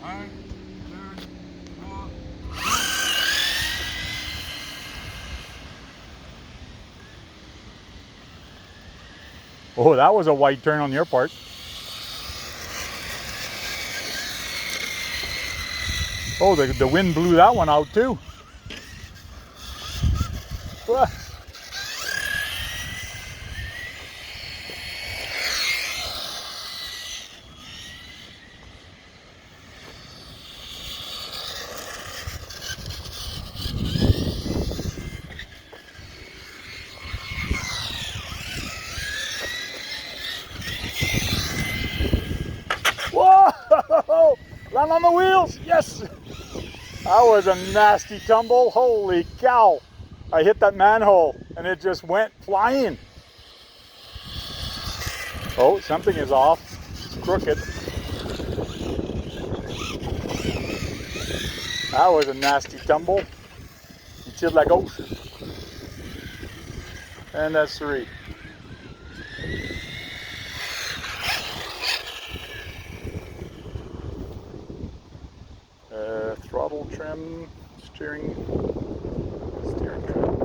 1, 2, 3, 4. Oh, that was a wide turn on your part. Oh, the wind blew that one out too. What? Whoa! Land on the wheels! Yes! That was a nasty tumble. Holy cow! I hit that manhole and it just went flying. Oh, something is off. It's crooked. That was a nasty tumble. It's just like, oh. And that's 3. Throttle trim, steering trim.